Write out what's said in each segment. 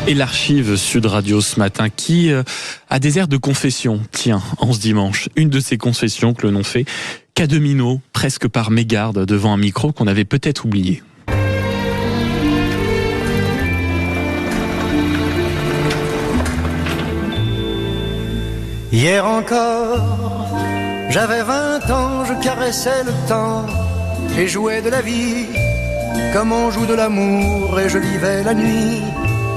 Et l'archive Sud Radio ce matin qui a des airs de confession. Tiens, en ce dimanche, une de ces confessions que l'on nom fait qu'à demi-mot, presque par mégarde, devant un micro qu'on avait peut-être oublié. Hier encore, j'avais 20 ans, je caressais le temps et jouais de la vie comme on joue de l'amour, et je vivais la nuit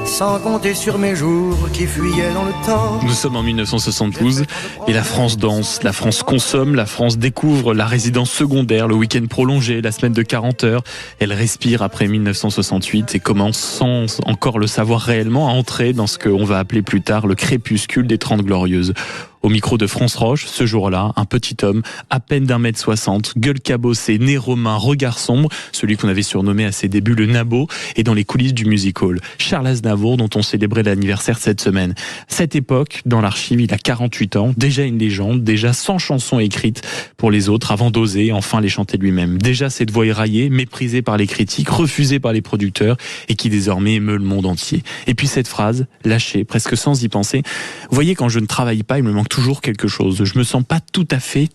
sans compter sur mes jours qui fuyaient dans le temps. Nous sommes en 1972 et la France danse, la France consomme, la France découvre la résidence secondaire, le week-end prolongé, la semaine de 40 heures. Elle respire après 1968 et commence sans encore le savoir réellement à entrer dans ce qu'on va appeler plus tard le crépuscule des 30 Glorieuses. Au micro de France Roche, ce jour-là, un petit homme, à peine d'1m60, gueule cabossée, nez romain, regard sombre, celui qu'on avait surnommé à ses débuts le Nabo, et dans les coulisses du music-hall. Charles Aznavour, dont on célébrait l'anniversaire cette semaine. Cette époque, dans l'archive, il a 48 ans, déjà une légende, déjà 100 chansons écrites pour les autres avant d'oser enfin les chanter lui-même. Déjà cette voix éraillée, méprisée par les critiques, refusée par les producteurs, et qui désormais émeut le monde entier. Et puis cette phrase, lâchée, presque sans y penser. Vous voyez, quand je ne travaille pas, il me manque toujours quelque chose. Je me sens pas tout à fait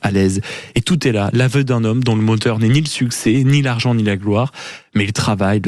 à l'aise. Et tout est là, l'aveu d'un homme dont le moteur n'est ni le succès, ni l'argent, ni la gloire, mais le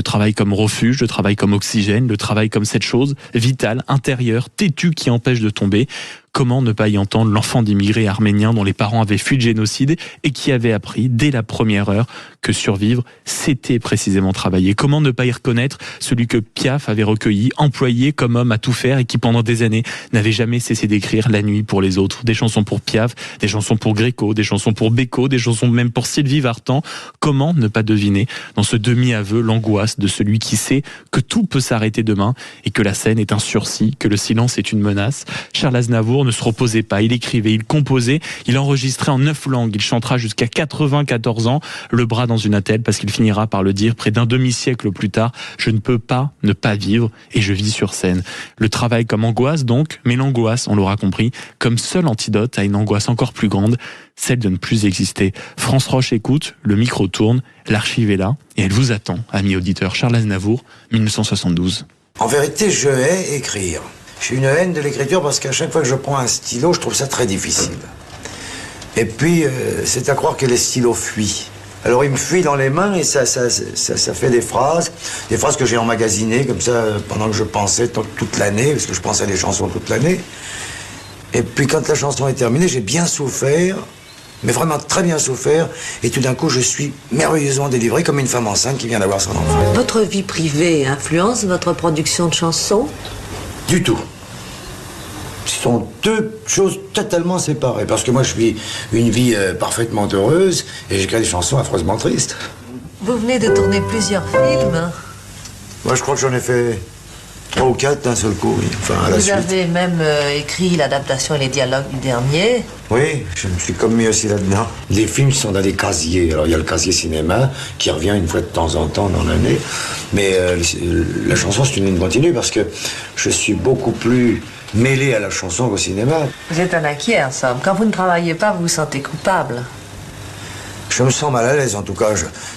travail comme refuge, le travail comme oxygène, le travail comme cette chose vitale, intérieure, têtue qui empêche de tomber. Comment ne pas y entendre l'enfant d'immigrés arméniens dont les parents avaient fui le génocide et qui avait appris dès la première heure que survivre, c'était précisément travailler. Comment ne pas y reconnaître celui que Piaf avait recueilli, employé comme homme à tout faire et qui pendant des années n'avait jamais cessé d'écrire la nuit pour les autres. Des chansons pour Piaf, des chansons pour Gréco, des chansons pour Beko, des chansons même pour Sylvie Vartan. Comment ne pas deviner dans ce demi-aveu l'angoisse de celui qui sait que tout peut s'arrêter demain et que la scène est un sursis, que le silence est une menace. Charles Aznavour ne se reposait pas, il écrivait, il composait, il enregistrait en 9 langues, il chantera jusqu'à 94 ans, le bras dans une attelle, parce qu'il finira par le dire près d'un demi-siècle plus tard, je ne peux pas ne pas vivre et je vis sur scène. Le travail comme angoisse donc, mais l'angoisse, on l'aura compris, comme seul antidote à une angoisse encore plus grande, celle de ne plus exister. France Roche écoute, le micro tourne, l'archive est là et elle vous attend, ami auditeur. Charles Aznavour, 1972. En vérité, je hais écrire. J'ai une haine de l'écriture parce qu'à chaque fois que je prends un stylo, je trouve ça très difficile. Et puis, c'est à croire que les stylos fuient. Alors, ils me fuient dans les mains et ça fait des phrases que j'ai emmagasinées comme ça pendant que je pensais toute l'année, parce que je pensais à des chansons toute l'année. Et puis, quand la chanson est terminée, j'ai bien souffert, mais vraiment très bien souffert, et tout d'un coup, je suis merveilleusement délivré comme une femme enceinte qui vient d'avoir son enfant. Votre vie privée influence votre production de chansons ? Du tout. Ce sont deux choses totalement séparées. Parce que moi, je vis une vie parfaitement heureuse et j'écris des chansons affreusement tristes. Vous venez de tourner plusieurs films. Moi, je crois que j'en ai fait 3 ou 4 d'un seul coup. Oui. Enfin, à la suite. Vous avez même écrit l'adaptation et les dialogues du dernier. Oui, je me suis commis aussi là-dedans. Les films sont dans des casiers. Alors, il y a le casier cinéma qui revient une fois de temps en temps dans l'année. Mais la chanson, c'est une ligne continue parce que je suis beaucoup plus mêlé à la chanson qu'au cinéma. Vous êtes un inquiet, en somme. Quand vous ne travaillez pas, vous vous sentez coupable. Je me sens mal à l'aise, en tout cas.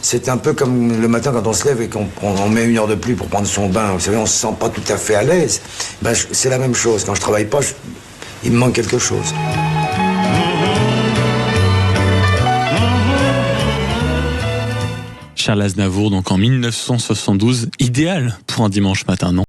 C'est un peu comme le matin quand on se lève et qu'on met 1 heure de plus pour prendre son bain. Vous savez, on se sent pas tout à fait à l'aise. Ben, c'est la même chose. Quand je travaille pas, il me manque quelque chose. Charles Aznavour, donc en 1972, idéal pour un dimanche matin, non ?